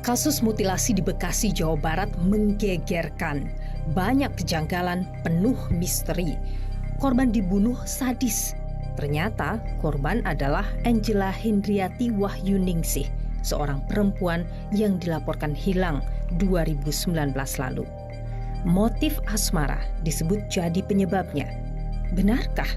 Kasus mutilasi di Bekasi, Jawa Barat menggegerkan. Banyak kejanggalan, penuh misteri. Korban dibunuh sadis. Ternyata korban adalah Angela Hendriati Wahyuningsih, seorang perempuan yang dilaporkan hilang 2019 lalu. Motif asmara disebut jadi penyebabnya. Benarkah?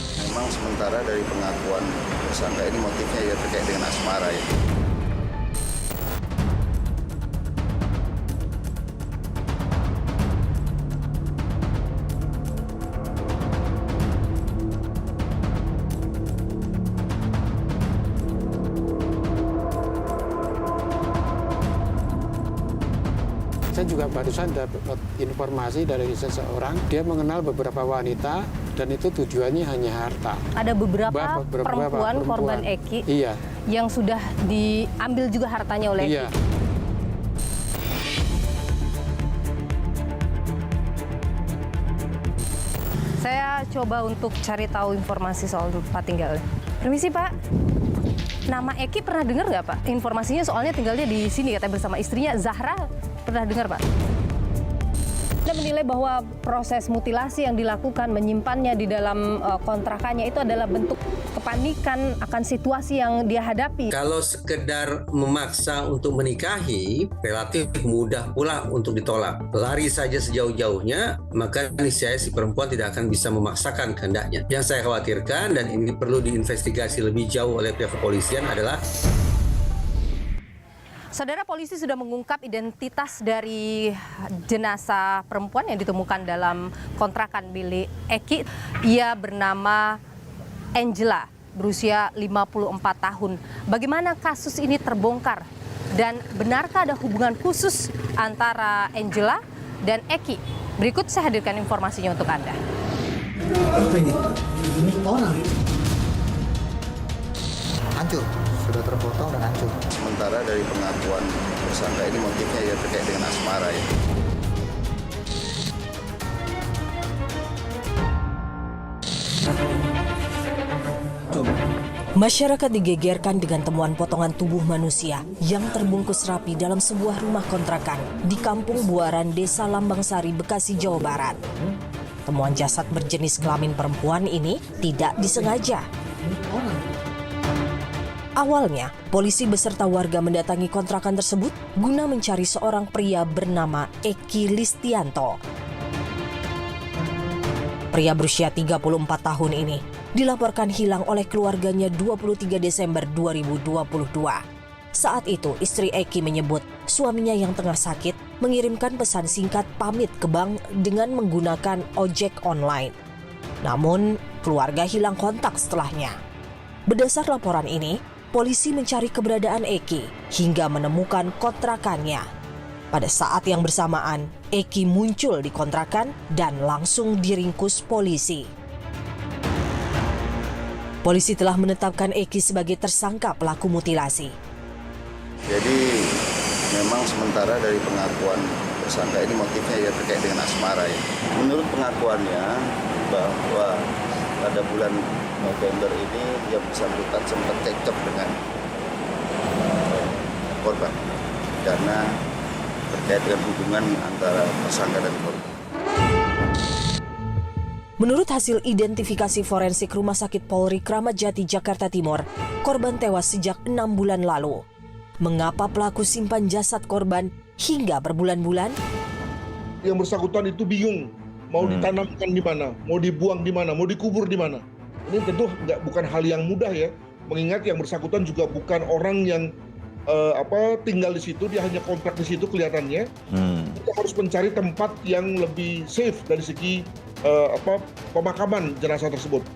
Memang sementara dari pengakuan tersangka ini motifnya ya terkait dengan asmara ya. Saya juga barusan dapat informasi dari seseorang, dia mengenal beberapa wanita dan itu tujuannya hanya harta. Ada beberapa perempuan korban Eki yang sudah diambil juga hartanya oleh Eki. Saya coba untuk cari tahu informasi soal tempat tinggalnya. Permisi Pak, nama Eki pernah dengar nggak Pak? Informasinya soalnya tinggalnya di sini katanya bersama istrinya Zahra. Pernah dengar Pak? Anda menilai bahwa proses mutilasi yang dilakukan, menyimpannya di dalam kontrakannya itu adalah bentuk kepanikan akan situasi yang dia hadapi. Kalau sekedar memaksa untuk menikahi, relatif mudah pula untuk ditolak. Lari saja sejauh-jauhnya, maka niscaya si perempuan tidak akan bisa memaksakan kehendaknya. Yang saya khawatirkan, dan ini perlu diinvestigasi lebih jauh oleh pihak kepolisian adalah Saudara, polisi sudah mengungkap identitas dari jenazah perempuan yang ditemukan dalam kontrakan milik Eki. Ia bernama Angela, berusia 54 tahun. Bagaimana kasus ini terbongkar? Dan benarkah ada hubungan khusus antara Angela dan Eki? Berikut saya hadirkan informasinya untuk Anda. Hancur, sudah terpotong dan hancur. Sementara dari pengakuan tersangka ini motifnya ya terkait dengan asmara ya. Masyarakat digegerkan dengan temuan potongan tubuh manusia yang terbungkus rapi dalam sebuah rumah kontrakan di Kampung Buaran, Desa Lambangsari, Bekasi, Jawa Barat. Temuan jasad berjenis kelamin perempuan ini tidak disengaja. Awalnya, polisi beserta warga mendatangi kontrakan tersebut guna mencari seorang pria bernama Eki Listianto. Pria berusia 34 tahun ini dilaporkan hilang oleh keluarganya 23 Desember 2022. Saat itu, istri Eki menyebut suaminya yang tengah sakit mengirimkan pesan singkat pamit ke bank dengan menggunakan ojek online. Namun, keluarga hilang kontak setelahnya. Berdasar laporan ini, polisi mencari keberadaan Eki hingga menemukan kontrakannya. Pada saat yang bersamaan, Eki muncul di kontrakan dan langsung diringkus polisi. Polisi telah menetapkan Eki sebagai tersangka pelaku mutilasi. Jadi memang sementara dari pengakuan tersangka ini motifnya ya terkait dengan asmara ya. Menurut pengakuannya bahwa pada bulan November ini dia bersangkutan sempat cekcok dengan korban karena terkait dengan hubungan antara tersangka dan korban. Menurut hasil identifikasi forensik Rumah Sakit Polri Kramat Jati, Jakarta Timur, korban tewas sejak 6 bulan lalu. Mengapa pelaku simpan jasad korban hingga berbulan-bulan? Yang bersangkutan itu bingung mau ditanamkan di mana, mau dibuang di mana, mau dikubur di mana. Ini tentu bukan hal yang mudah ya, mengingat yang bersangkutan juga bukan orang yang tinggal di situ, dia hanya kontrak di situ kelihatannya. Kita harus mencari tempat yang lebih safe dari segi pemakaman jenazah tersebut.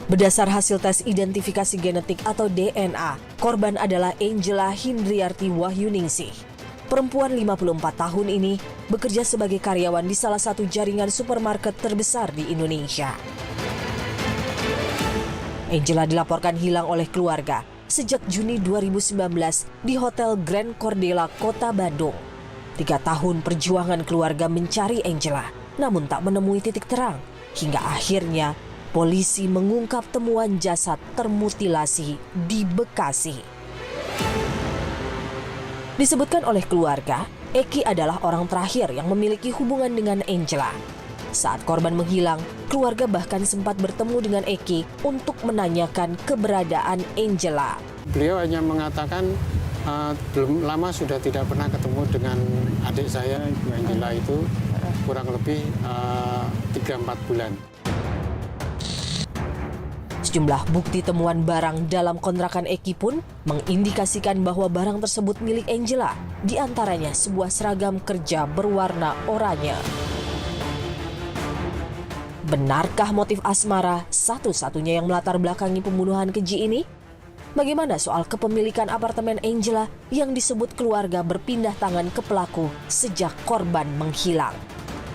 Berdasar hasil tes identifikasi genetik atau DNA, korban adalah Angela Hindriarti Wahyuningsih. Perempuan 54 tahun ini bekerja sebagai karyawan di salah satu jaringan supermarket terbesar di Indonesia. Angela dilaporkan hilang oleh keluarga sejak Juni 2019 di Hotel Grand Cordela, Kota Bandung. 3 tahun perjuangan keluarga mencari Angela, namun tak menemui titik terang, hingga akhirnya polisi mengungkap temuan jasad termutilasi di Bekasi. Disebutkan oleh keluarga, Eki adalah orang terakhir yang memiliki hubungan dengan Angela. Saat korban menghilang, keluarga bahkan sempat bertemu dengan Eki untuk menanyakan keberadaan Angela. Beliau hanya mengatakan belum lama sudah tidak pernah ketemu dengan adik saya, Ibu Angela itu kurang lebih 3-4 bulan. Sejumlah bukti temuan barang dalam kontrakan Eki pun mengindikasikan bahwa barang tersebut milik Angela, di antaranya sebuah seragam kerja berwarna oranye. Benarkah motif asmara satu-satunya yang melatar belakangi pembunuhan keji ini? Bagaimana soal kepemilikan apartemen Angela yang disebut keluarga berpindah tangan ke pelaku sejak korban menghilang?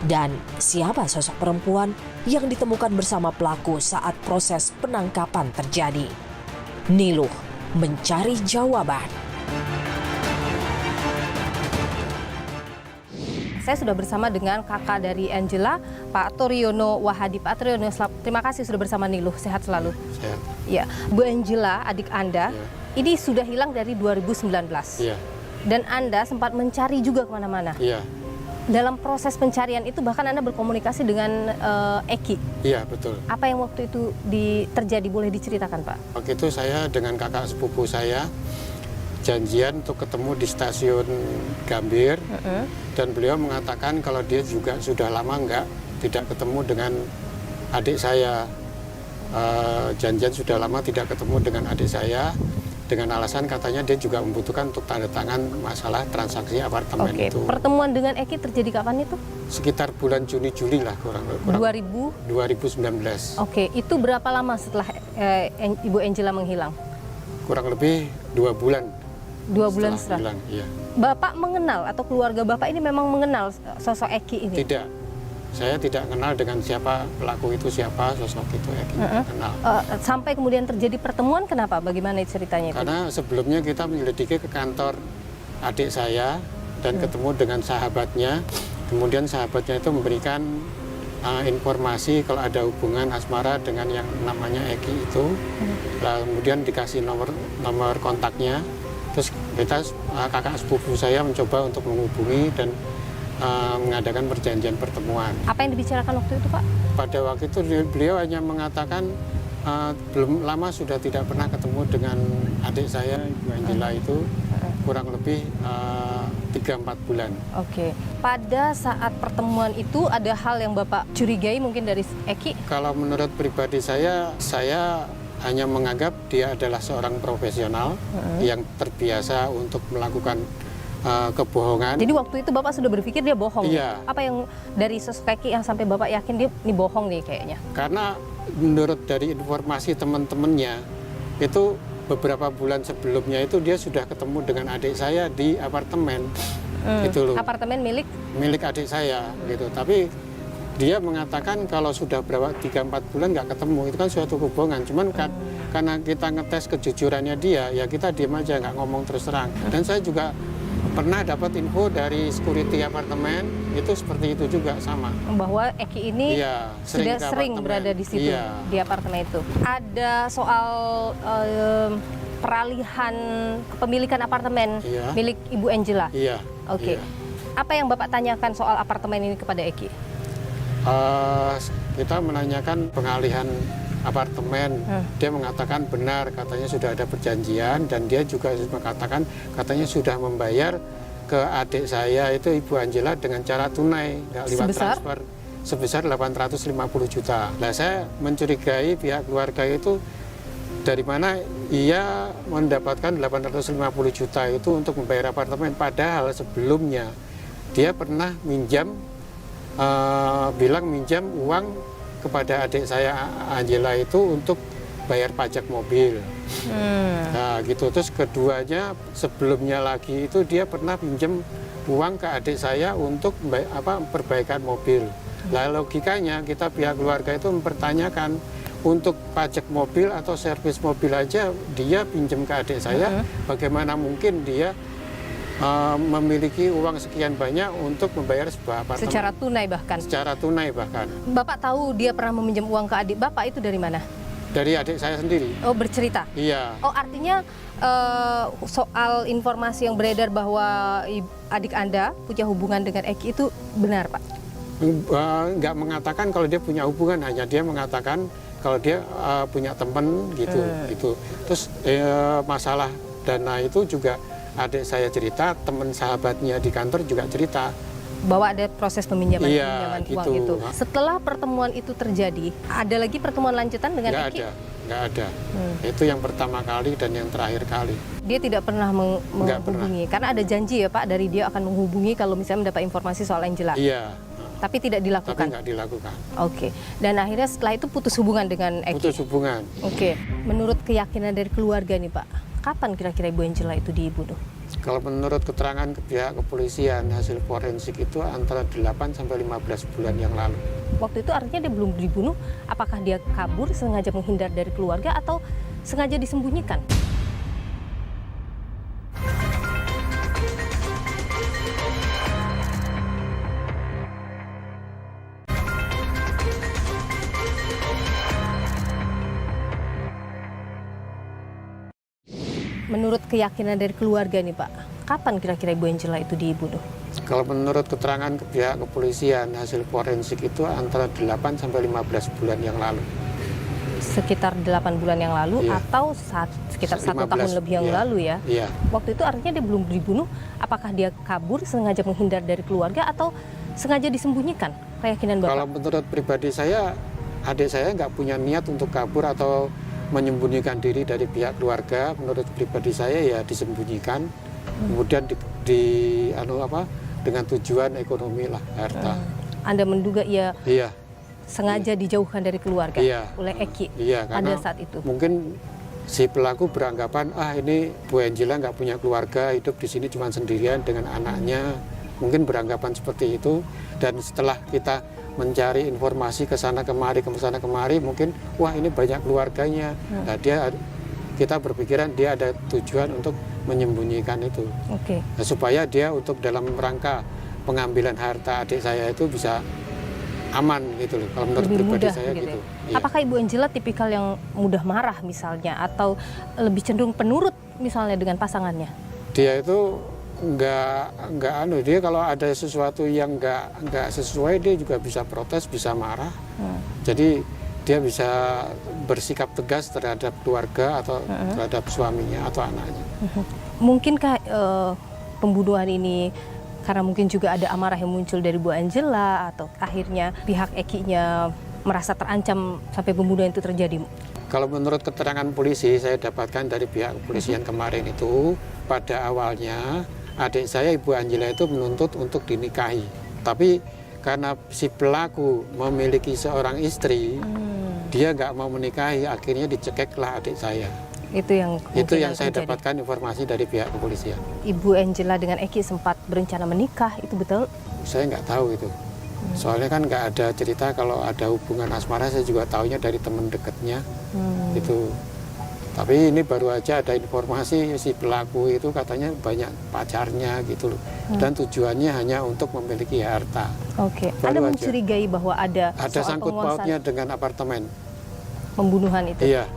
Dan siapa sosok perempuan yang ditemukan bersama pelaku saat proses penangkapan terjadi? Niluh mencari jawaban. Saya sudah bersama dengan kakak dari Angela, Pak Toriono Wahadi. Pak Toriono, terima kasih sudah bersama Niluh. Sehat selalu. Sehat. Ya, Bu Angela, adik Anda, ini sudah hilang dari 2019. Iya. Dan Anda sempat mencari juga kemana-mana. Iya. Dalam proses pencarian itu bahkan Anda berkomunikasi dengan Eki. Iya, betul. Apa yang waktu itu terjadi, boleh diceritakan, Pak? Waktu itu saya dengan kakak sepupu saya janjian untuk ketemu di stasiun Gambir, dan beliau mengatakan kalau dia juga sudah lama tidak ketemu dengan adik saya. Janjian sudah lama tidak ketemu dengan adik saya, dengan alasan katanya dia juga membutuhkan untuk tanda tangan masalah transaksi apartemen itu. Pertemuan dengan Eki terjadi kapan itu? Sekitar bulan Juni-Juli lah kurang 2019. Oke, itu berapa lama setelah Ibu Angela menghilang? Kurang lebih 2 bulan. 2 bulan setelah. Iya. Bapak mengenal atau keluarga Bapak ini memang mengenal sosok Eki ini? Tidak. Saya tidak kenal dengan siapa pelaku itu, siapa sosok itu Eki, tidak kenal. Sampai kemudian terjadi pertemuan, kenapa? Bagaimana ceritanya? Karena sebelumnya kita menyelidiki ke kantor adik saya dan ketemu dengan sahabatnya. Kemudian sahabatnya itu memberikan informasi kalau ada hubungan asmara dengan yang namanya Eki itu. Lalu kemudian dikasih nomor kontaknya. Terus kakak sepupu saya mencoba untuk menghubungi dan mengadakan perjanjian pertemuan. Apa yang dibicarakan waktu itu, Pak? Pada waktu itu beliau hanya mengatakan belum lama sudah tidak pernah ketemu dengan adik saya, Ibu Angela itu kurang lebih 3-4 bulan. Oke. Pada saat pertemuan itu ada hal yang Bapak curigai mungkin dari Eki? Kalau menurut pribadi saya hanya menganggap dia adalah seorang profesional yang terbiasa untuk melakukan kebohongan. Jadi waktu itu Bapak sudah berpikir dia bohong? Iya. Apa yang dari sosok Eki yang sampai Bapak yakin dia ini bohong nih kayaknya? Karena menurut dari informasi teman-temannya itu beberapa bulan sebelumnya itu dia sudah ketemu dengan adik saya di apartemen. Gitu loh. Apartemen milik adik saya gitu. Tapi dia mengatakan kalau sudah 3-4 bulan nggak ketemu, itu kan suatu kebohongan. Cuman karena kita ngetes kejujurannya dia, ya kita diam aja, nggak ngomong terus terang. Dan saya juga pernah dapat info dari security apartemen, itu seperti itu juga sama. Bahwa Eki ini sudah sering berada di situ, di apartemen itu. Ada soal peralihan kepemilikan apartemen milik Ibu Angela? Iya. Oke. Apa yang Bapak tanyakan soal apartemen ini kepada Eki? Kita menanyakan pengalihan apartemen. Dia mengatakan benar, katanya sudah ada perjanjian, dan dia juga mengatakan katanya sudah membayar ke adik saya itu Ibu Angela dengan cara tunai, nggak lewat transfer, sebesar 850 juta. Nah, saya mencurigai pihak keluarga itu dari mana ia mendapatkan 850 juta itu untuk membayar apartemen, padahal sebelumnya dia pernah bilang minjam uang kepada adik saya Angela itu untuk bayar pajak mobil. Nah gitu. Terus keduanya sebelumnya lagi itu dia pernah pinjam uang ke adik saya untuk perbaikan mobil. Nah logikanya kita pihak keluarga itu mempertanyakan untuk pajak mobil atau servis mobil aja dia pinjam ke adik saya, bagaimana mungkin dia memiliki uang sekian banyak untuk membayar sebuah apartemen. Secara tunai bahkan. Secara tunai bahkan. Bapak tahu dia pernah meminjam uang ke adik Bapak itu dari mana? Dari adik saya sendiri. Oh, bercerita? Iya. Oh, artinya soal informasi yang beredar bahwa adik Anda punya hubungan dengan Eki itu benar, Pak? Nggak mengatakan kalau dia punya hubungan, hanya dia mengatakan kalau dia punya teman gitu. Gitu. Terus masalah dana itu juga adik saya cerita, teman sahabatnya di kantor juga cerita. Bahwa ada proses peminjaman uang gitu. itu. Setelah pertemuan itu terjadi, ada lagi pertemuan lanjutan dengan Eki? Nggak ada. Itu yang pertama kali dan yang terakhir kali. Dia tidak pernah menghubungi, karena ada janji ya Pak dari dia akan menghubungi kalau misalnya mendapat informasi soal Angela. Iya. Tapi tidak dilakukan? Tapi nggak dilakukan. Oke. Dan akhirnya setelah itu putus hubungan dengan Eki? Putus hubungan. Oke. Menurut keyakinan dari keluarga nih Pak, kapan kira-kira Ibu Angela itu dibunuh? Kalau menurut keterangan pihak kepolisian, hasil forensik itu antara 8 sampai 15 bulan yang lalu. Waktu itu artinya dia belum dibunuh, apakah dia kabur sengaja menghindar dari keluarga atau sengaja disembunyikan? Menurut keyakinan dari keluarga nih Pak, kapan kira-kira Ibu Angela itu dibunuh? Kalau menurut keterangan pihak kepolisian, hasil forensik itu antara 8 sampai 15 bulan yang lalu. Sekitar 8 bulan yang lalu, iya. Atau sekitar 1 tahun lebih yang iya. lalu ya? Iya. Waktu itu artinya dia belum dibunuh, apakah dia kabur sengaja menghindar dari keluarga atau sengaja disembunyikan? Keyakinan Bapak? Kalau menurut pribadi saya, adik saya nggak punya niat untuk kabur atau menyembunyikan diri dari pihak keluarga. Menurut pribadi saya ya disembunyikan, kemudian dengan tujuan ekonomi lah, harta. Anda menduga ia Iya. sengaja dijauhkan dari keluarga oleh Eki pada saat itu? Mungkin si pelaku beranggapan, ini Bu Angela nggak punya keluarga, hidup di sini cuma sendirian dengan anaknya. Mungkin beranggapan seperti itu. Dan setelah kita mencari informasi ke sana kemari, mungkin wah ini banyak keluarganya. Nah, kita berpikiran dia ada tujuan untuk menyembunyikan itu. Nah, supaya dia untuk dalam rangka pengambilan harta adik saya itu bisa aman gitu loh. Kalau menurut pribadi saya gitu. Ya? Apakah Ibu Angela tipikal yang mudah marah misalnya atau lebih cenderung penurut misalnya dengan pasangannya? Dia itu dia kalau ada sesuatu yang nggak sesuai dia juga bisa protes, bisa marah. Jadi dia bisa bersikap tegas terhadap keluarga atau terhadap suaminya atau anaknya. Mungkinkah pembunuhan ini karena mungkin juga ada amarah yang muncul dari Bu Angela atau akhirnya pihak Eki-nya merasa terancam sampai pembunuhan itu terjadi? Kalau menurut keterangan polisi saya dapatkan dari pihak kepolisian kemarin itu, pada awalnya adik saya Ibu Angela itu menuntut untuk dinikahi. Tapi karena si pelaku memiliki seorang istri, dia nggak mau menikahi, akhirnya dicekeklah adik saya. Itu yang saya dapatkan informasi dari pihak kepolisian. Ibu Angela dengan Eki sempat berencana menikah, itu betul? Saya nggak tahu itu. Soalnya kan nggak ada cerita kalau ada hubungan asmara, saya juga taunya dari teman dekatnya. Itu. Tapi ini baru aja ada informasi si pelaku itu katanya banyak pacarnya gitu loh. Dan tujuannya hanya untuk memiliki harta. Anda mencurigai bahwa ada sangkut pautnya dengan apartemen. Pembunuhan itu? Iya.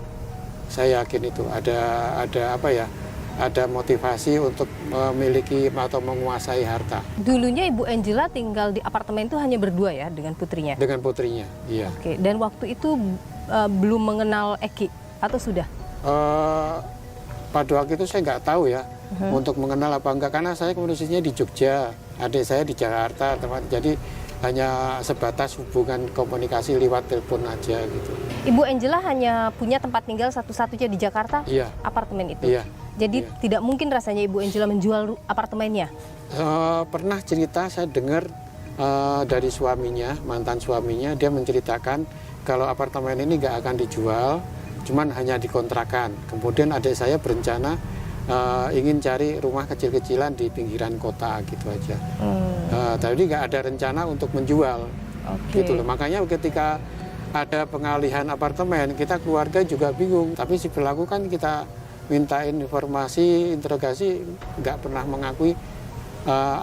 Saya yakin itu ada motivasi untuk memiliki atau menguasai harta. Dulunya Ibu Angela tinggal di apartemen itu hanya berdua ya dengan putrinya? Dengan putrinya, iya. Dan waktu itu belum mengenal Eki atau sudah? Pada waktu itu saya nggak tahu ya untuk mengenal apa enggak, karena saya posisinya di Jogja, adik saya di Jakarta, jadi hanya sebatas hubungan komunikasi lewat telepon aja gitu. Ibu Angela hanya punya tempat tinggal satu-satunya di Jakarta, apartemen itu. Iya. Jadi tidak mungkin rasanya Ibu Angela menjual apartemennya. Pernah cerita saya dengar dari suaminya, mantan suaminya, dia menceritakan kalau apartemen ini nggak akan dijual. cuman hanya dikontrakan. Kemudian adik saya berencana ingin cari rumah kecil-kecilan di pinggiran kota gitu aja. Tadi nggak ada rencana untuk menjual, gitu loh. Makanya ketika ada pengalihan apartemen, kita keluarga juga bingung. Tapi si pelaku kan kita mintain informasi, interogasi, nggak pernah mengakui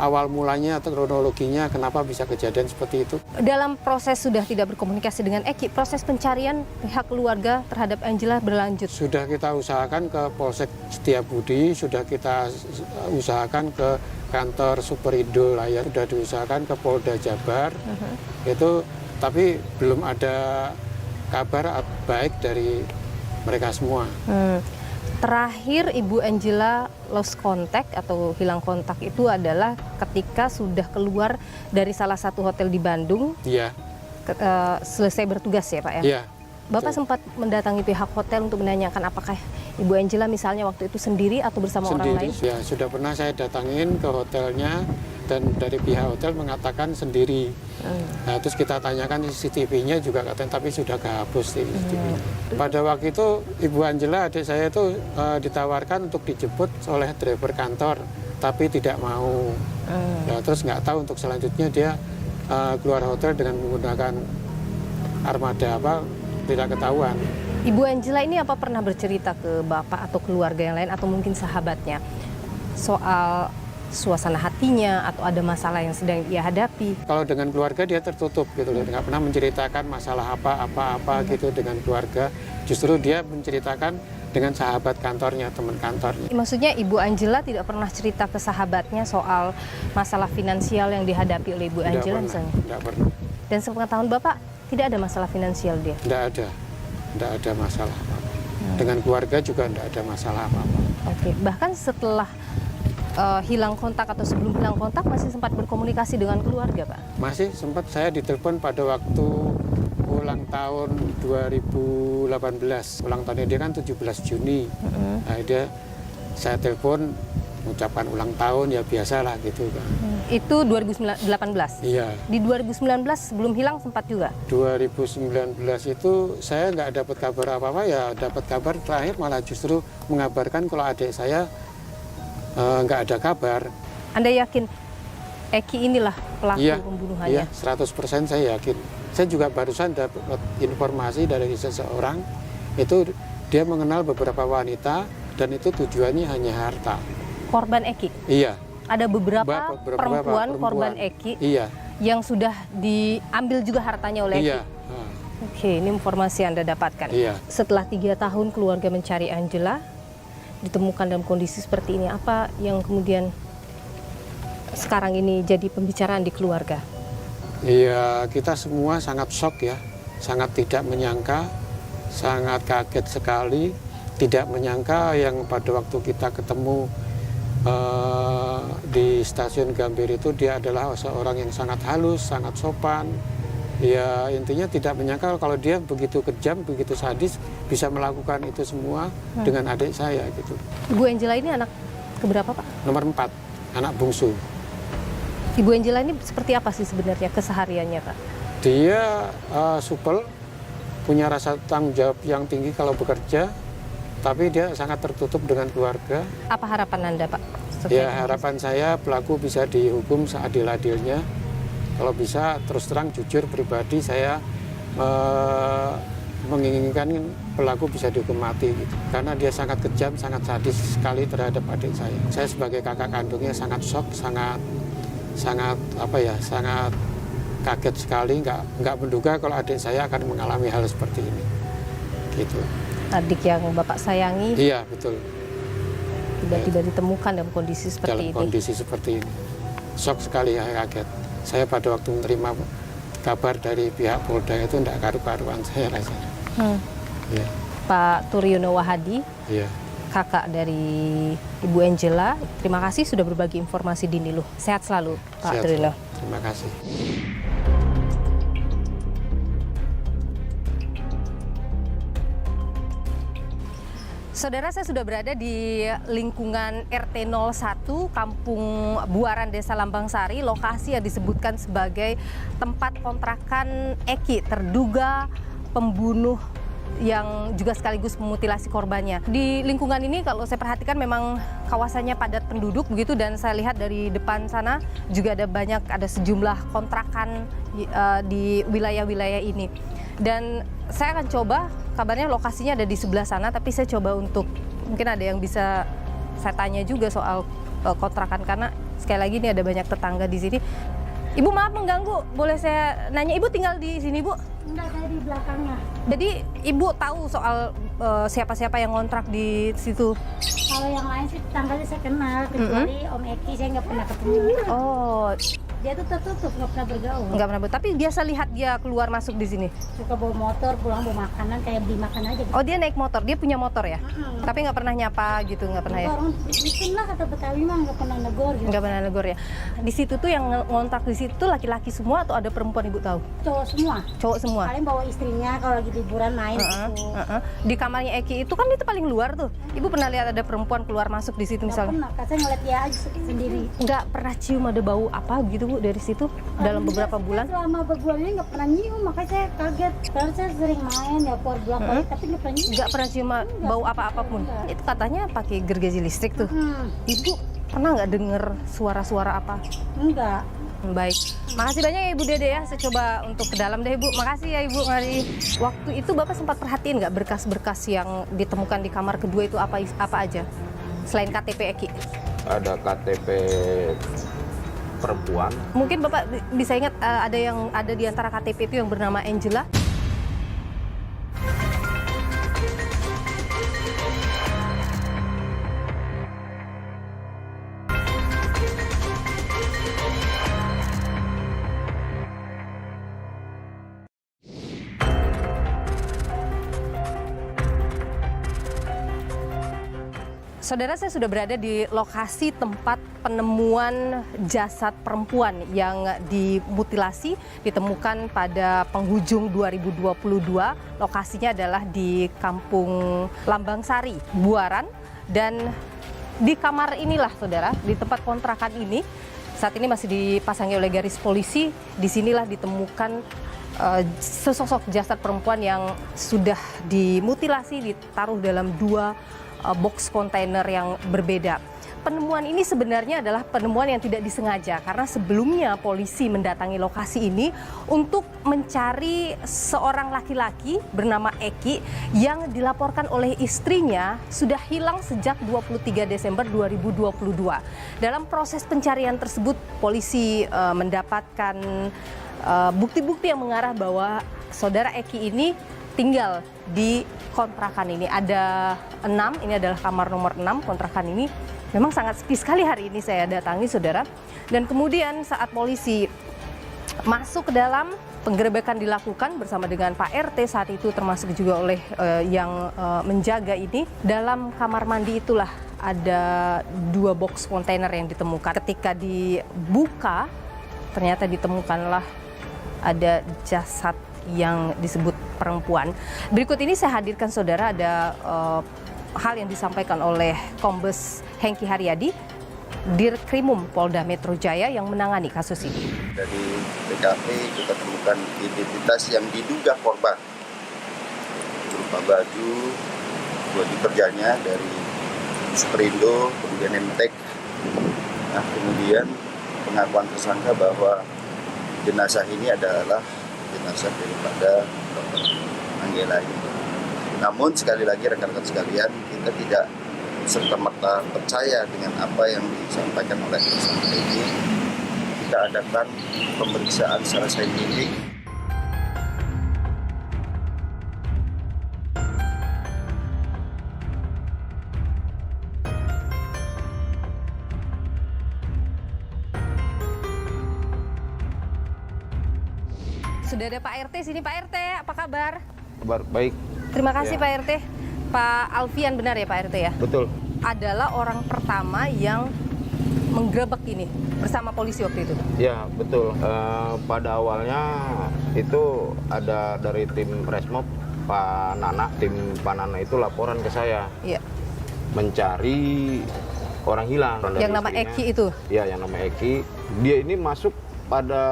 awal mulanya atau kronologinya kenapa bisa kejadian seperti itu. Dalam proses sudah tidak berkomunikasi dengan Eki, proses pencarian pihak keluarga terhadap Angela berlanjut. Sudah kita usahakan ke Polsek Setiabudi, sudah kita usahakan ke kantor Superindo Layar, sudah diusahakan ke Polda Jabar, itu tapi belum ada kabar baik dari mereka semua. Terakhir Ibu Angela lost contact atau hilang kontak itu adalah ketika sudah keluar dari salah satu hotel di Bandung. Iya. Selesai bertugas ya Pak ya? Iya. Bapak Betul. sempat mendatangi pihak hotel untuk menanyakan apakah Ibu Angela misalnya waktu itu sendiri atau bersama orang lain? Ya, sudah pernah saya datangin ke hotelnya dan dari pihak hotel mengatakan sendiri. Nah, terus kita tanyakan CCTV-nya juga katanya, tapi sudah kehapus CCTV. Pada waktu itu Ibu Angela, adik saya itu ditawarkan untuk dijemput oleh driver kantor, tapi tidak mau. Nah, terus nggak tahu untuk selanjutnya dia keluar hotel dengan menggunakan armada apa, tidak ketahuan. Ibu Angela ini apa pernah bercerita ke Bapak atau keluarga yang lain atau mungkin sahabatnya soal suasana hatinya atau ada masalah yang sedang ia hadapi? Kalau dengan keluarga dia tertutup gitu loh, nggak pernah menceritakan masalah apa gitu dengan keluarga. Justru dia menceritakan dengan sahabat kantornya, teman kantornya. Maksudnya Ibu Angela tidak pernah cerita ke sahabatnya soal masalah finansial yang dihadapi oleh Ibu Angela misalnya? Tidak pernah. Dan sepengetahuan Bapak tidak ada masalah finansial dia? Tidak ada masalah apa-apa. Dengan keluarga juga tidak ada masalah apa-apa. Oke, bahkan setelah hilang kontak atau sebelum hilang kontak masih sempat berkomunikasi dengan keluarga, Pak? Masih sempat, saya ditelepon pada waktu ulang tahun 2018. Ulang tahunnya dia kan 17 Juni. Nah, saya telepon mengucapkan ulang tahun, ya biasalah gitu kan. Itu 2018? Iya. Di 2019 sebelum hilang sempat juga? 2019 itu saya nggak dapat kabar apa-apa, ya dapat kabar terakhir malah justru mengabarkan kalau adik saya nggak ada kabar. Anda yakin Eki inilah pelaku pembunuhannya? Iya, 100% saya yakin. Saya juga barusan dapat informasi dari seseorang, itu dia mengenal beberapa wanita dan itu tujuannya hanya harta. Korban Eki? Iya. Ada beberapa perempuan korban Eki yang sudah diambil juga hartanya oleh Eki? Iya. Oke, ini informasi yang Anda dapatkan. Iya. Setelah 3 tahun keluarga mencari Angela, ditemukan dalam kondisi seperti ini, apa yang kemudian sekarang ini jadi pembicaraan di keluarga? Iya, kita semua sangat shock ya, sangat tidak menyangka, sangat kaget sekali, tidak menyangka yang pada waktu kita ketemu di stasiun Gambir itu dia adalah seorang yang sangat halus, sangat sopan. Ya intinya tidak menyangka kalau dia begitu kejam, begitu sadis bisa melakukan itu semua dengan adik saya gitu. Ibu Angela ini anak keberapa Pak? Nomor 4, anak bungsu. Ibu Angela ini seperti apa sih sebenarnya kesehariannya Pak? Dia supel, punya rasa tanggung jawab yang tinggi kalau bekerja, tapi dia sangat tertutup dengan keluarga. Apa harapan Anda Pak? Ya harapan saya pelaku bisa dihukum seadil-adilnya. Kalau bisa terus terang jujur pribadi saya menginginkan pelaku bisa dihukum mati gitu. Karena dia sangat kejam, sangat sadis sekali terhadap adik saya. Saya sebagai kakak kandungnya sangat shock, sangat kaget sekali, nggak menduga kalau adik saya akan mengalami hal seperti ini. Gitu. Adik yang Bapak sayangi? Iya, betul. Tiba-tiba ditemukan dalam kondisi seperti ini. Dalam kondisi seperti ini. Shock sekali ya, kaget. Saya pada waktu menerima kabar dari pihak Polda itu tidak karu-karuan saya rasanya. Ya. Pak Turyono Wahadi, kakak dari Ibu Angela, terima kasih sudah berbagi informasi di Niluh. Sehat selalu Pak Turyono. Terima kasih. Saudara, saya sudah berada di lingkungan RT 01 Kampung Buaran Desa Lambang Sari, lokasi yang disebutkan sebagai tempat kontrakan Eki, terduga pembunuh yang juga sekaligus memutilasi korbannya. Di lingkungan ini kalau saya perhatikan memang kawasannya padat penduduk begitu, dan saya lihat dari depan sana juga ada sejumlah kontrakan di wilayah-wilayah ini. Dan saya akan coba, kabarnya lokasinya ada di sebelah sana, tapi saya coba untuk mungkin ada yang bisa saya tanya juga soal kontrakan, karena sekali lagi ini ada banyak tetangga di sini. Ibu, maaf mengganggu, boleh saya nanya, Ibu tinggal di sini, Bu? Enggak, saya di belakangnya. Jadi Ibu tahu soal siapa-siapa yang ngontrak di situ? Kalau yang lain sih tetangganya saya kenal, kecuali Om Eki saya nggak pernah ketemu. Oh, Dia tuh tertutup, nggak pernah bergaul. nggak pernah, tapi biasa lihat dia keluar masuk di sini. Suka bawa motor, pulang bawa makanan, kayak beli makan aja. Gitu. Oh, dia naik motor, dia punya motor ya? Tapi nggak pernah nyapa gitu, nggak pernah ya? Orang bikin lah kata Betawi mah nggak pernah negor. Gitu. Nggak pernah negor ya? Di situ tuh yang ngontrak di situ laki-laki semua atau ada perempuan, Ibu tahu? Cowok semua. Cowok semua? Paling bawa istrinya kalau lagi liburan main gitu. Di kamarnya Eki itu kan itu paling luar tuh. Ibu pernah lihat ada perempuan keluar masuk di situ Nggak misalnya? pernah, saya ngeliat dia aja sendiri. Nggak pernah cium ada bau apa gitu, Bu, dari situ dalam beberapa bulan? Selama berbulan ini nggak pernah nyium, makanya saya kaget. Karena saya sering main ya keluar beli, tapi nggak pernah nyium. Nggak pernah cium bau apa-apapun? Itu katanya pakai gergaji listrik tuh. Ibu pernah nggak dengar suara-suara apa? Enggak. Baik, makasih banyak ya Ibu Dede ya. Saya coba untuk ke dalam deh, Ibu. Makasih ya Ibu. Waktu itu Bapak sempat perhatiin nggak berkas-berkas yang ditemukan di kamar kedua itu apa aja? Selain KTP Eki. Ada KTP perempuan. Mungkin Bapak bisa ingat ada yang ada di antara KTP itu yang bernama Angela? Saudara, saya sudah berada di lokasi tempat penemuan jasad perempuan yang dimutilasi, ditemukan pada penghujung 2022. Lokasinya adalah di Kampung Lambang Sari, Buaran. Dan di kamar inilah, saudara, di tempat kontrakan ini, saat ini masih dipasangi oleh garis polisi. Disinilah ditemukan sesosok jasad perempuan yang sudah dimutilasi, ditaruh dalam 2 box kontainer yang berbeda. Penemuan ini sebenarnya adalah penemuan yang tidak disengaja, karena sebelumnya polisi mendatangi lokasi ini untuk mencari seorang laki-laki bernama Eki yang dilaporkan oleh istrinya sudah hilang sejak 23 Desember 2022. Dalam proses pencarian tersebut, polisi mendapatkan bukti-bukti yang mengarah bahwa saudara Eki ini tinggal di kontrakan ini. Ada 6, ini adalah kamar nomor 6 kontrakan ini. Memang sangat sepi sekali hari ini saya datangi, saudara. Dan kemudian saat polisi masuk ke dalam, penggerebekan dilakukan bersama dengan Pak RT saat itu, termasuk juga oleh yang menjaga ini. Dalam kamar mandi itulah ada 2 box kontainer yang ditemukan. Ketika dibuka, ternyata ditemukanlah ada jasad yang disebut perempuan. Berikut ini saya hadirkan, saudara, ada hal yang disampaikan oleh Kombes Hengki Haryadi, Dirkrimum Polda Metro Jaya yang menangani kasus ini. Dari TKP kita temukan identitas yang diduga korban, berupa baju kerjanya dari Superindo, kemudian Emtek. Nah, kemudian pengakuan tersangka bahwa jenazah ini adalah jenazah daripada Dr. Angela ini. Namun sekali lagi rekan-rekan sekalian, kita tidak serta-merta percaya dengan apa yang disampaikan oleh tersangka ini. Kita adakan pemeriksaan secara saintifik. Sudah ada Pak RT sini. Pak RT, apa kabar? Kabar baik. Terima kasih Ya. Pak RT. Pak Alfian, benar ya Pak RT ya? Betul. Adalah orang pertama yang menggerebek ini bersama polisi waktu itu. Ya, betul. Pada awalnya itu ada dari tim Resmob, Pak Nana. Tim Pak Nana itu laporan ke saya. Iya. Mencari orang hilang. Yang nama Eki itu? Ya, yang nama Eki. Dia ini masuk pada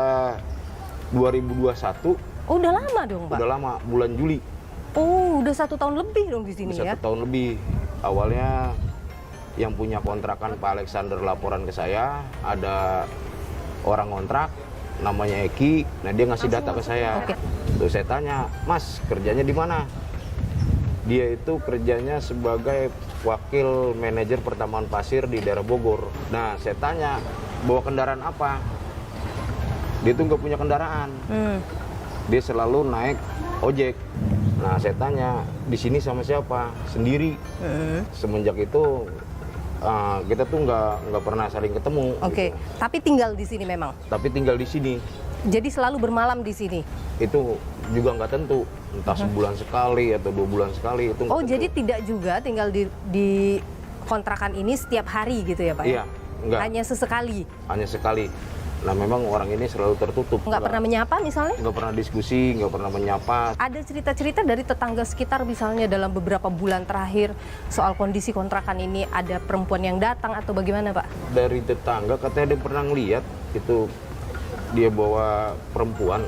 2021. Oh, udah lama dong, Pak? Udah lama, bulan Juli. Oh, udah 1 tahun lebih dong di sini ya? 1 tahun lebih. Awalnya yang punya kontrakan Pak Alexander laporan ke saya, ada orang kontrak namanya Eki, nah dia ngasih data ke saya. Oke. Terus saya tanya, Mas kerjanya di mana? Dia itu kerjanya sebagai wakil manajer pertambangan pasir di daerah Bogor. Nah saya tanya, bawa kendaraan apa? Dia tuh nggak punya kendaraan. Dia selalu naik ojek. Nah saya tanya, di sini sama siapa? Sendiri. Semenjak itu kita tuh nggak pernah saling ketemu. Oke, gitu. tapi tinggal di sini memang? Tapi tinggal di sini. Jadi selalu bermalam di sini? Itu juga nggak tentu. Entah sebulan sekali atau 2 bulan sekali. Itu nggak Oh, tentu. jadi tidak juga tinggal di kontrakan ini setiap hari gitu ya Pak? Iya, enggak. Hanya sesekali? Hanya sekali. Nah memang orang ini selalu tertutup. Nggak pernah menyapa misalnya? Nggak pernah diskusi, nggak pernah menyapa. Ada cerita-cerita dari tetangga sekitar misalnya dalam beberapa bulan terakhir soal kondisi kontrakan ini, ada perempuan yang datang atau bagaimana Pak? Dari tetangga katanya dia pernah ngeliat itu dia bawa perempuan.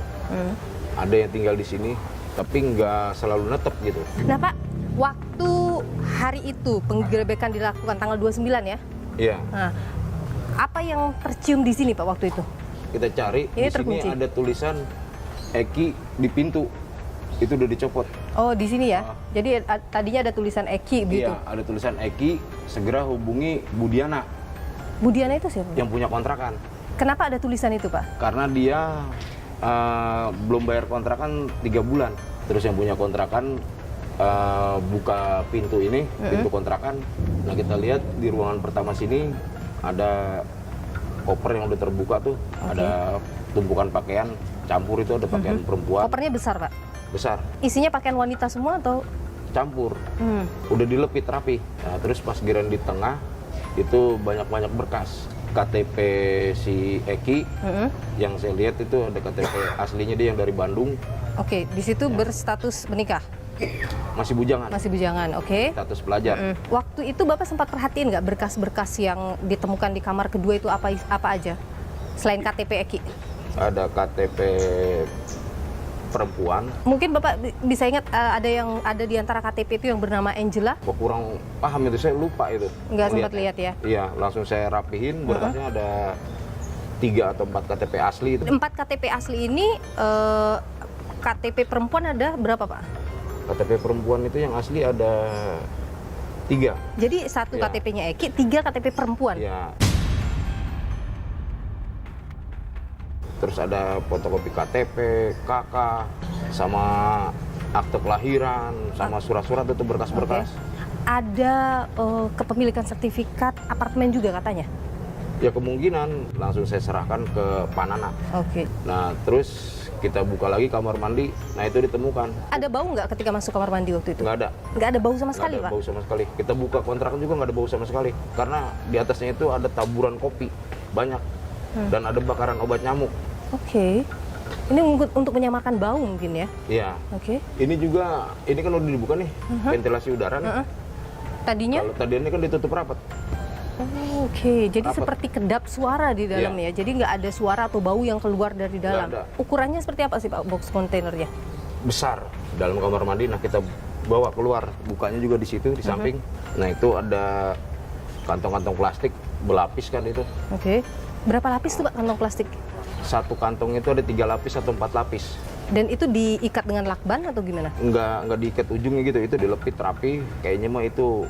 Ada yang tinggal di sini, tapi nggak selalu netep gitu. Nah Pak, waktu hari itu penggerebekan dilakukan tanggal 29 ya? Iya. Nah, apa yang tercium di sini Pak waktu itu? Kita cari, Ini di sini terkunci. ada tulisan Eki di pintu. Itu udah dicopot. Oh, di sini ya? Jadi tadinya ada tulisan Eki gitu? Iya, ada tulisan Eki, segera hubungi Budiana Budiana itu siapa? yang punya kontrakan. Kenapa ada tulisan itu Pak? Karena dia belum bayar kontrakan 3 bulan. Terus yang punya kontrakan buka pintu ini, pintu kontrakan. Nah kita lihat di ruangan pertama sini ada koper yang udah terbuka tuh. Ada tumpukan pakaian campur, itu ada pakaian perempuan. Kopernya besar Pak? Besar, Isinya pakaian wanita semua atau? campur. Udah dilepit rapi. Nah, terus pas giliran di tengah itu banyak-banyak berkas. KTP si Eki yang saya lihat itu ada KTP aslinya dia yang dari Bandung. Oke, di situ berstatus menikah? Masih bujangan. Masih bujangan, oke. Status pelajar. Waktu itu Bapak sempat perhatiin nggak berkas-berkas yang ditemukan di kamar kedua itu apa aja? Selain KTP Eki? Ada KTP perempuan. Mungkin Bapak bisa ingat ada yang ada di antara KTP itu yang bernama Angela? Kok kurang paham itu, saya lupa itu. Nggak sempat lihat ya? Iya, langsung saya rapihin, berkasnya ada 3 atau 4 KTP asli itu. 4 KTP asli ini KTP perempuan ada berapa Pak? KTP perempuan itu yang asli ada 3. Jadi 1 Ya. KTP-nya Eki, 3 KTP perempuan? Ya. Terus ada fotokopi KTP, KK, sama akte kelahiran, sama surat-surat itu berkas-berkas. Ada kepemilikan sertifikat apartemen juga katanya? Ya kemungkinan langsung saya serahkan ke Pak Nana. Oke. Nah terus kita buka lagi kamar mandi, nah itu ditemukan. Ada bau nggak ketika masuk kamar mandi waktu itu? Nggak ada. Nggak ada bau sama Nggak sekali ada Pak? bau sama sekali. Kita buka kontrakan juga nggak ada bau sama sekali. Karena di atasnya itu ada taburan kopi, banyak. Dan ada bakaran obat nyamuk. Oke. Ini untuk menyamarkan bau mungkin ya? Iya. Oke. Ini juga, ini kan udah dibuka nih, ventilasi udara nih. Tadinya? Kalau tadinya kan ditutup rapat. Oh, oke, jadi Rapat. seperti kedap suara di dalam Iya. ya. Jadi nggak ada suara atau bau yang keluar dari dalam. ada. Ukurannya seperti apa sih Pak box kontainernya? Besar dalam kamar mandi. Nah kita bawa keluar, bukanya juga di situ di samping. Nah itu ada kantong-kantong plastik berlapis kan itu. Oke. Berapa lapis tuh Pak kantong plastik? Satu kantong itu ada 3 lapis atau 4 lapis. Dan itu diikat dengan lakban atau gimana? Nggak diikat ujungnya gitu, itu dilepit rapi. Kayaknya mah itu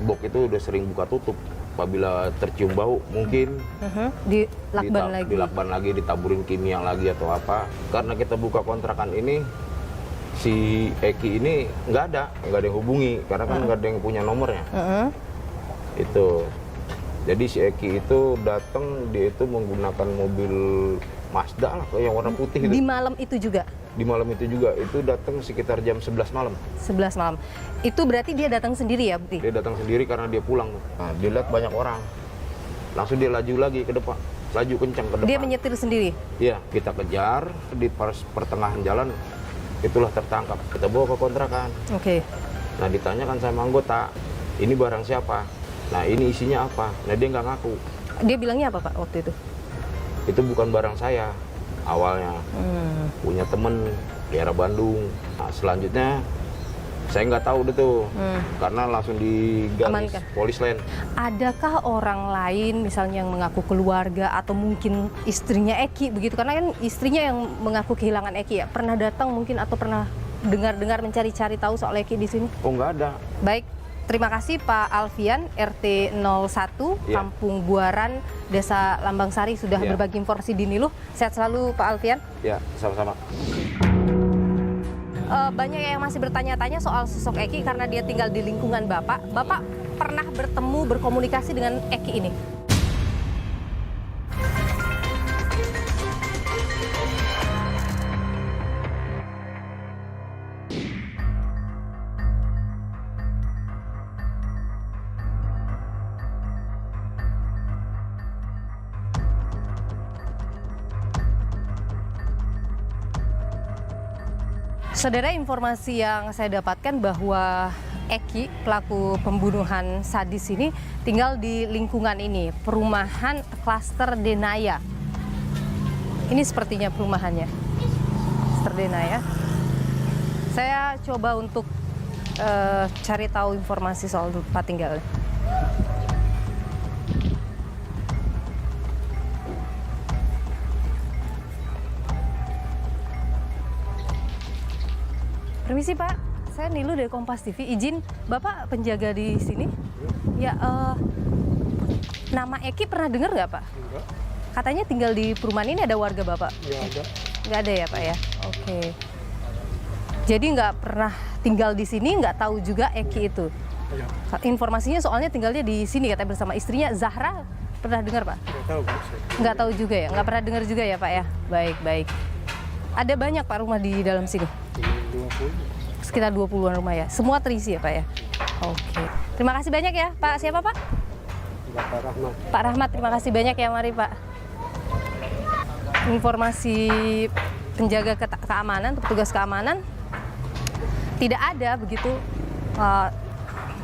box itu udah sering buka tutup. Apabila tercium bau mungkin Di lakban lagi. dilakban lagi, ditaburin kimia lagi atau apa. Karena kita buka kontrakan ini, si Eki ini nggak ada yang hubungi karena kan nggak ada yang punya nomornya. Itu. Jadi si Eki itu datang, dia itu menggunakan mobil Mazda lah yang warna putih itu. Di malam itu juga? Di malam itu juga, itu datang sekitar jam 11 malam. 11 malam. Itu berarti dia datang sendiri ya, Bukti? Dia datang sendiri karena dia pulang. Nah, dia lihat banyak orang. Langsung dia laju lagi ke depan. Laju kencang ke depan. Dia menyetir sendiri? Iya, kita kejar di pertengahan jalan, itulah tertangkap. Kita bawa ke kontrakan. Oke. Nah, ditanyakan sama anggota, ini barang siapa? Nah, ini isinya apa? Nah, dia nggak ngaku. Dia bilangnya apa Pak waktu itu? Itu bukan barang saya awalnya. Punya temen di daerah Bandung. Nah, selanjutnya Saya nggak tahu deh tuh, karena langsung digaris Amankan. polis lain. Adakah orang lain misalnya yang mengaku keluarga atau mungkin istrinya Eki begitu? Karena kan istrinya yang mengaku kehilangan Eki ya. Pernah datang mungkin atau pernah dengar-dengar mencari-cari tahu soal Eki di sini? Oh, nggak ada. Baik, terima kasih Pak Alfian, RT 01, Iya. Kampung Buaran, Desa Lambang Sari sudah Iya. berbagi informasi di Niluh. Sehat selalu Pak Alfian. Ya, sama-sama. Banyak yang masih bertanya-tanya soal sosok Eki karena dia tinggal di lingkungan Bapak. Bapak pernah bertemu, berkomunikasi dengan Eki ini? Saudara, informasi yang saya dapatkan bahwa Eki, pelaku pembunuhan sadis ini, tinggal di lingkungan ini, perumahan klaster Denaya. Ini sepertinya perumahannya, klaster Denaya. Saya coba untuk cari tahu informasi soal tempat tinggalnya. Permisi Pak, saya Niluh dari Kompas TV. Izin, Bapak penjaga di sini? Ya, nama Eki pernah dengar nggak Pak? Enggak. Katanya tinggal di perumahan ini, ada warga Bapak? Ya ada. Nggak ada ya Pak ya? Oke. Jadi nggak pernah tinggal di sini, nggak tahu juga Eki itu? Ya. Informasinya soalnya tinggalnya di sini katanya bersama istrinya Zahra. Pernah dengar Pak? Nggak tahu Pak. Nggak tahu juga ya? Nggak pernah dengar juga ya Pak ya? Baik, baik. Ada banyak Pak rumah di dalam sini? 20. Sekitar 20-an rumah ya? Semua terisi ya Pak ya? Oke. Terima kasih banyak ya Pak. Siapa Pak? Bapak Rahmat. Pak Rahmat, terima kasih banyak ya. Mari Pak. Informasi penjaga keamanan, petugas keamanan, tidak ada begitu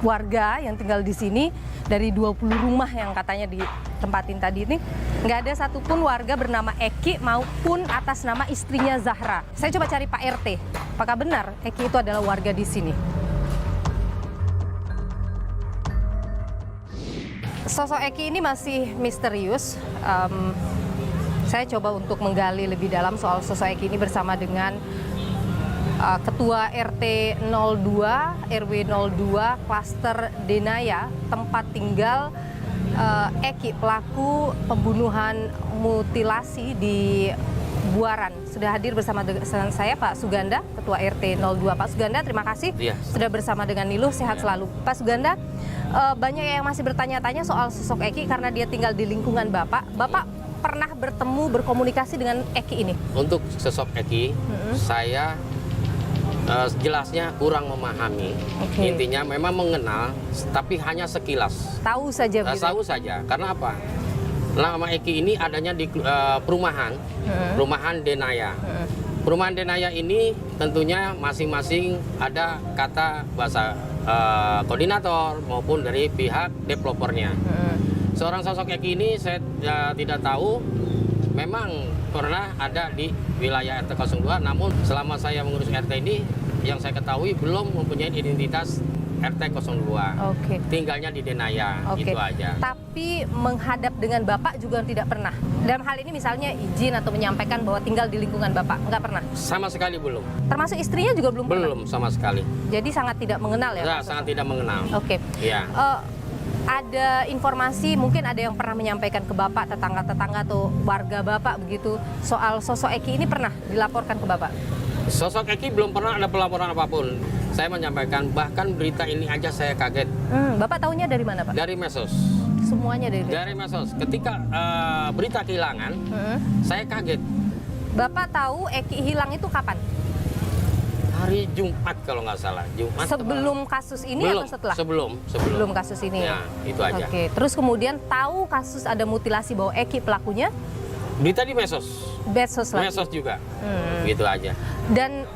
warga yang tinggal di sini dari 20 rumah yang katanya ditempatin tadi ini, nggak ada satupun warga bernama Eki maupun atas nama istrinya Zahra. Saya coba cari Pak RT, apakah benar Eki itu adalah warga di sini? Sosok Eki ini masih misterius. Saya coba untuk menggali lebih dalam soal sosok Eki ini bersama dengan Ketua RT 02, RW 02, Klaster Denaya, tempat tinggal Eki, pelaku pembunuhan mutilasi di Buaran. Sudah hadir bersama dengan saya Pak Suganda, Ketua RT 02. Pak Suganda, terima kasih sudah bersama dengan Niluh. Sehat selalu. Pak Suganda, banyak yang masih bertanya-tanya soal sosok Eki karena dia tinggal di lingkungan Bapak. Bapak pernah bertemu, berkomunikasi dengan Eki ini? Untuk sosok Eki, saya jelasnya kurang memahami. Intinya memang mengenal, tapi hanya sekilas. Tahu saja begitu? Tahu saja. Karena apa? Nama Eki ini adanya di perumahan Denaya. Perumahan Denaya ini tentunya masing-masing ada kata bahasa koordinator maupun dari pihak developernya. Seorang sosok Eki ini saya tidak tahu, memang pernah ada di wilayah RT 02, namun selama saya mengurus RT ini, yang saya ketahui belum mempunyai identitas RT 02. Oke. Tinggalnya di Denaya, Oke. itu aja. Tapi menghadap dengan Bapak juga tidak pernah? Dalam hal ini misalnya izin atau menyampaikan bahwa tinggal di lingkungan Bapak, nggak pernah? Sama sekali belum. Termasuk istrinya juga belum pernah? Belum sama sekali. Jadi sangat tidak mengenal ya? Ya, Pak? sangat tidak mengenal. Oke. Ya. Ada informasi, mungkin ada yang pernah menyampaikan ke Bapak, tetangga-tetangga atau warga Bapak begitu, soal sosok Eki ini pernah dilaporkan ke Bapak? Sosok Eki belum pernah ada pelaporan apapun. Saya menyampaikan, bahkan berita ini aja saya kaget. Bapak tahunya dari mana Pak? Dari medsos. Semuanya dari medsos. Ketika berita kehilangan, saya kaget. Bapak tahu Eki hilang itu kapan? Hari Jumat kalau nggak salah. Jumat sebelum kasus ini belum, atau setelah? Sebelum kasus ini. Ya, itu aja. Oke, terus kemudian tahu kasus ada mutilasi bahwa Eki pelakunya? Berita di medsos. Medsos lagi? Medsos juga. Gitu aja. Dan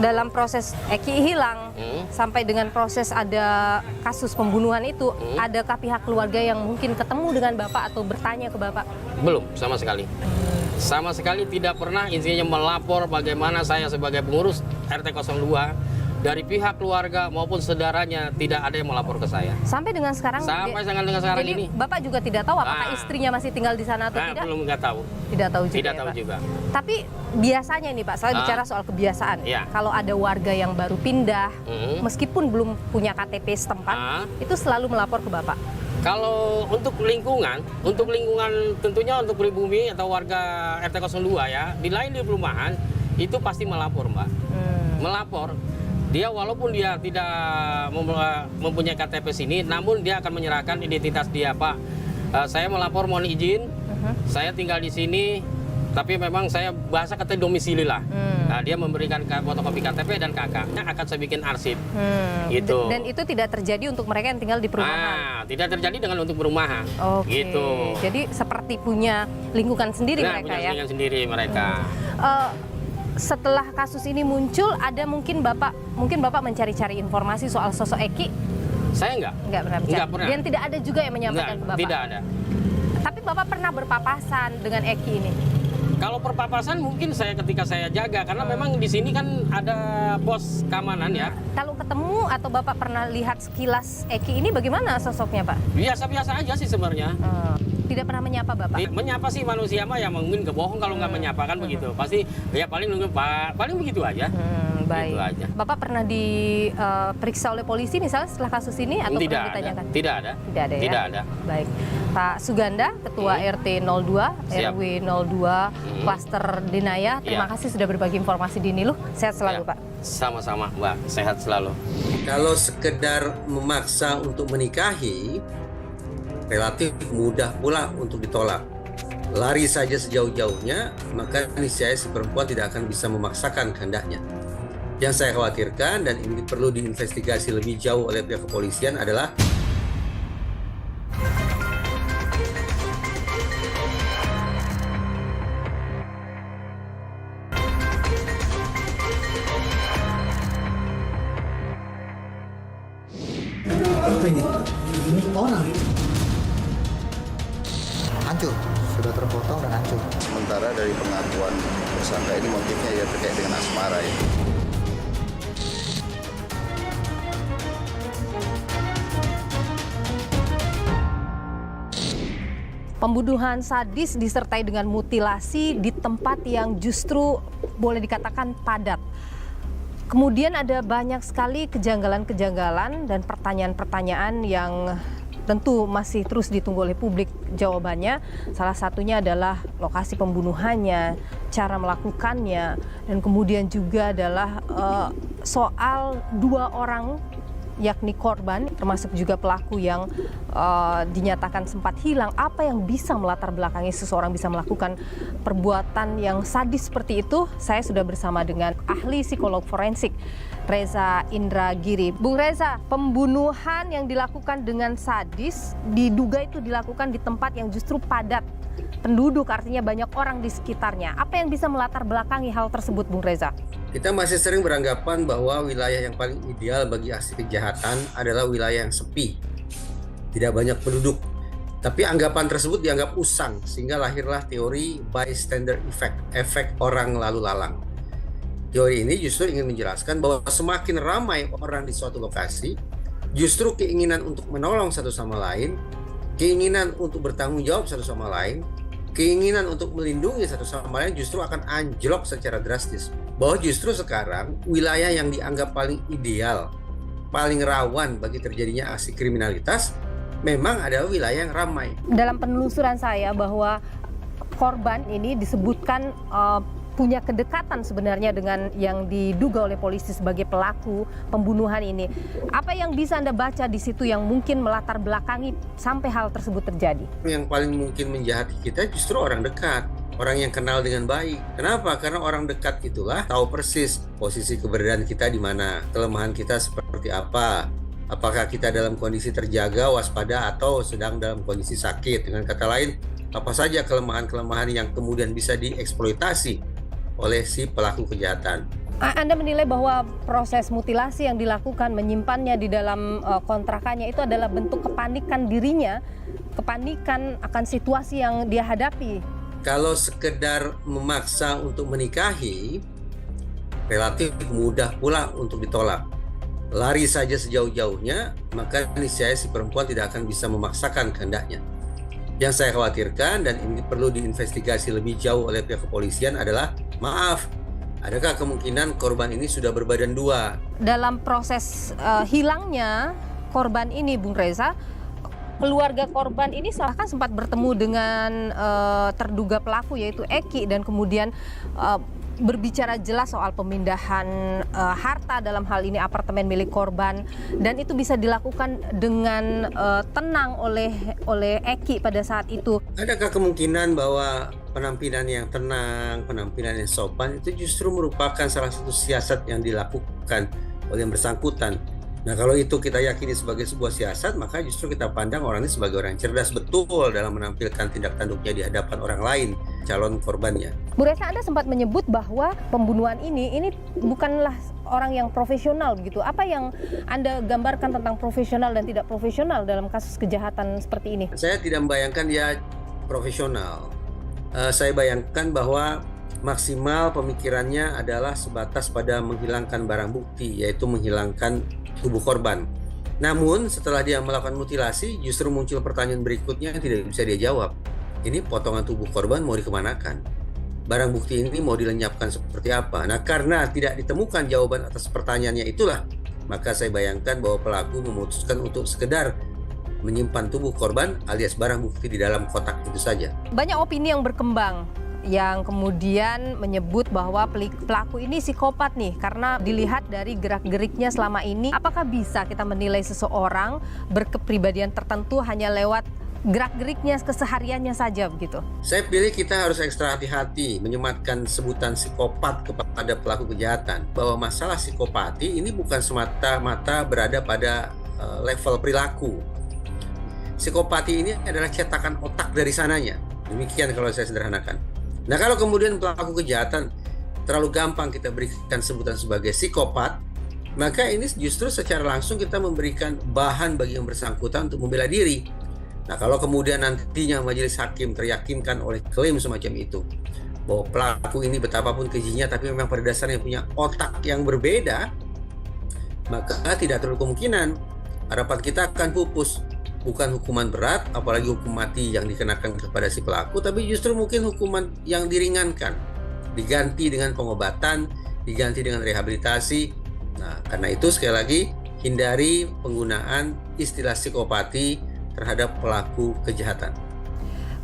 dalam proses Eki hilang, sampai dengan proses ada kasus pembunuhan itu, adakah pihak keluarga yang mungkin ketemu dengan Bapak atau bertanya ke Bapak? Belum, sama sekali. Sama sekali tidak pernah intinya melapor bagaimana saya sebagai pengurus RT 02 dari pihak keluarga maupun saudaranya tidak ada yang melapor ke saya. Sampai dengan sekarang. Sampai dengan sekarang jadi, ini. Bapak juga tidak tahu apakah istrinya masih tinggal di sana atau tidak? Belum, nggak tahu. Tidak tahu juga. Tidak ya, tahu Pak? juga. Tapi biasanya nih Pak, saya bicara soal kebiasaan. Kalau ada warga yang baru pindah, meskipun belum punya KTP setempat, itu selalu melapor ke Bapak. Kalau untuk lingkungan tentunya untuk pribumi atau warga RT 02 ya, di lain di perumahan itu pasti melapor, Mbak. Melapor. Dia walaupun dia tidak mempunyai KTP sini, namun dia akan menyerahkan identitas dia, Pak. Saya melapor, mohon izin, saya tinggal di sini, tapi memang saya bahasa kata domisili lah. Nah, dia memberikan fotokopi KTP dan kakaknya akan saya bikin arsip. Gitu. Dan itu tidak terjadi untuk mereka yang tinggal di perumahan. Tidak terjadi dengan untuk perumahan. Gitu. Jadi seperti punya lingkungan sendiri mereka punya ya. lingkungan sendiri mereka. Setelah kasus ini muncul, ada mungkin Bapak mencari-cari informasi soal sosok Eki? Saya enggak pernah bicara. Enggak pernah. Dan tidak ada juga yang menyampaikan ke Bapak? Tidak ada. Tapi Bapak pernah berpapasan dengan Eki ini? Kalau perpapasan mungkin ketika saya jaga, karena memang di sini kan ada pos keamanan ya. Kalau ketemu atau Bapak pernah lihat sekilas Eki ini bagaimana sosoknya, Pak? Biasa-biasa aja sih sebenarnya. Tidak pernah menyapa Bapak? Menyapa sih manusia mah ya, mungkin kebohong kalau nggak menyapa kan begitu. Pasti ya paling begitu aja. Baik. Gitu aja. Bapak pernah diperiksa oleh polisi misalnya setelah kasus ini atau tidak pernah ditanyakan? Tidak ada. Tidak ada ya? Tidak ada. Baik. Pak Suganda, Ketua RT 02, Siap. RW 02, Klaster Denaya. Terima kasih sudah berbagi informasi di Niluh. Sehat selalu, Pak. Sama-sama, Mbak. Sehat selalu. Kalau sekedar memaksa untuk menikahi, relatif mudah pula untuk ditolak. Lari saja sejauh-jauhnya, maka niscaya si perempuan tidak akan bisa memaksakan kehendaknya. Yang saya khawatirkan dan ini perlu diinvestigasi lebih jauh oleh pihak kepolisian adalah ini orang hancur, sudah terpotong dan hancur. Sementara dari pengakuan tersangka ini motifnya ya terkait dengan asmara ya. Pembunuhan sadis disertai dengan mutilasi di tempat yang justru boleh dikatakan padat. Kemudian ada banyak sekali kejanggalan-kejanggalan dan pertanyaan-pertanyaan yang tentu masih terus ditunggu oleh publik jawabannya. Salah satunya adalah lokasi pembunuhannya, cara melakukannya, dan kemudian juga adalah soal dua orang yakni korban, termasuk juga pelaku yang dinyatakan sempat hilang. Apa yang bisa melatar belakangi seseorang bisa melakukan perbuatan yang sadis seperti itu? Saya sudah bersama dengan ahli psikolog forensik Reza Indragiri. Bung Reza, pembunuhan yang dilakukan dengan sadis diduga itu dilakukan di tempat yang justru padat penduduk, artinya banyak orang di sekitarnya. Apa yang bisa melatar belakangi hal tersebut, Bung Reza? kita masih sering beranggapan bahwa wilayah yang paling ideal bagi aksi kejahatan adalah wilayah yang sepi, tidak banyak penduduk. Tapi anggapan tersebut dianggap usang, sehingga lahirlah teori bystander effect, efek orang lalu lalang. Teori ini justru ingin menjelaskan bahwa semakin ramai orang di suatu lokasi, justru keinginan untuk menolong satu sama lain, keinginan untuk bertanggung jawab satu sama lain, keinginan untuk melindungi satu sama lain justru akan anjlok secara drastis. Bahwa justru sekarang wilayah yang dianggap paling ideal, paling rawan bagi terjadinya aksi kriminalitas, memang adalah wilayah yang ramai. Dalam penelusuran saya bahwa korban ini disebutkan punya kedekatan sebenarnya dengan yang diduga oleh polisi sebagai pelaku pembunuhan ini. Apa yang bisa Anda baca di situ yang mungkin melatar belakangi sampai hal tersebut terjadi? Yang paling mungkin menjahati kita justru orang dekat, orang yang kenal dengan baik. Kenapa? Karena orang dekat itulah tahu persis posisi keberadaan kita di mana, kelemahan kita seperti apa, apakah kita dalam kondisi terjaga, waspada, atau sedang dalam kondisi sakit. Dengan kata lain, apa saja kelemahan-kelemahan yang kemudian bisa dieksploitasi oleh si pelaku kejahatan. Anda menilai bahwa proses mutilasi yang dilakukan, menyimpannya di dalam kontrakannya itu adalah bentuk kepanikan dirinya, kepanikan akan situasi yang dia hadapi. Kalau sekedar memaksa untuk menikahi, relatif mudah pula untuk ditolak. Lari saja sejauh-jauhnya, maka niscaya si perempuan tidak akan bisa memaksakan kehendaknya. Yang saya khawatirkan dan ini perlu diinvestigasi lebih jauh oleh pihak kepolisian adalah, maaf, adakah kemungkinan korban ini sudah berbadan dua? Dalam proses hilangnya korban ini, Bung Reza, keluarga korban ini bahkan sempat bertemu dengan terduga pelaku yaitu Eki dan kemudian berbicara jelas soal pemindahan harta, dalam hal ini apartemen milik korban, dan itu bisa dilakukan dengan tenang oleh Eki pada saat itu. Adakah kemungkinan bahwa penampilan yang tenang, penampilan yang sopan itu justru merupakan salah satu siasat yang dilakukan oleh yang bersangkutan? Nah, kalau itu kita yakini sebagai sebuah siasat, maka justru kita pandang orang ini sebagai orang yang cerdas betul dalam menampilkan tindak tanduknya di hadapan orang lain, calon korbannya. Bu Reza, Anda sempat menyebut bahwa pembunuhan ini bukanlah orang yang profesional begitu. Apa yang Anda gambarkan tentang profesional dan tidak profesional dalam kasus kejahatan seperti ini? Saya tidak membayangkan dia profesional. Saya bayangkan bahwa maksimal pemikirannya adalah sebatas pada menghilangkan barang bukti, yaitu menghilangkan tubuh korban. Namun setelah dia melakukan mutilasi, justru muncul pertanyaan berikutnya yang tidak bisa dia jawab. Ini potongan tubuh korban mau dikemanakan? Barang bukti ini mau dilenyapkan seperti apa? Nah, karena tidak ditemukan jawaban atas pertanyaannya itulah, maka saya bayangkan bahwa pelaku memutuskan untuk sekedar menyimpan tubuh korban alias barang bukti di dalam kotak itu saja. Banyak opini yang berkembang yang kemudian menyebut bahwa pelaku ini psikopat nih, karena dilihat dari gerak-geriknya selama ini. Apakah bisa kita menilai seseorang berkepribadian tertentu hanya lewat gerak-geriknya kesehariannya saja begitu? Saya pilih kita harus ekstra hati-hati menyematkan sebutan psikopat kepada pelaku kejahatan. Bahwa masalah psikopati ini bukan semata-mata berada pada level perilaku. Psikopati ini adalah cetakan otak dari sananya. Demikian kalau saya sederhanakan. Nah, kalau kemudian pelaku kejahatan terlalu gampang kita berikan sebutan sebagai psikopat, maka ini justru secara langsung kita memberikan bahan bagi yang bersangkutan untuk membela diri. Nah, kalau kemudian nantinya majelis hakim teryakinkan oleh klaim semacam itu, bahwa pelaku ini betapapun kejinya tapi memang pada dasarnya punya otak yang berbeda, maka tidak terlalu kemungkinan harapan kita akan pupus. Bukan hukuman berat, apalagi hukum mati yang dikenakan kepada si pelaku, tapi justru mungkin hukuman yang diringankan, diganti dengan pengobatan, diganti dengan rehabilitasi. Nah, karena itu sekali lagi hindari penggunaan istilah psikopati terhadap pelaku kejahatan.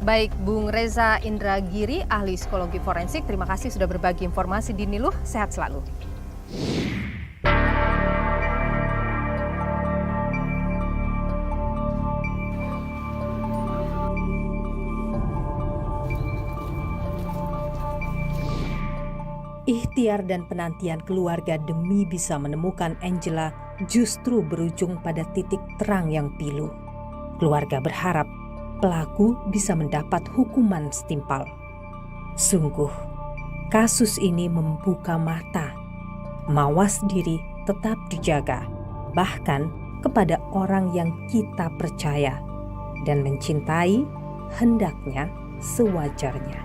Baik, Bung Reza Indragiri, ahli psikologi forensik, terima kasih sudah berbagi informasi di Niluh. Sehat selalu. Ikhtiar dan penantian keluarga demi bisa menemukan Angela justru berujung pada titik terang yang pilu. Keluarga berharap pelaku bisa mendapat hukuman setimpal. Sungguh, kasus ini membuka mata. Mawas diri tetap dijaga, bahkan kepada orang yang kita percaya dan mencintai, hendaknya sewajarnya.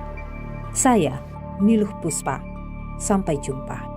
Saya, Niluh Puspa. Sampai jumpa.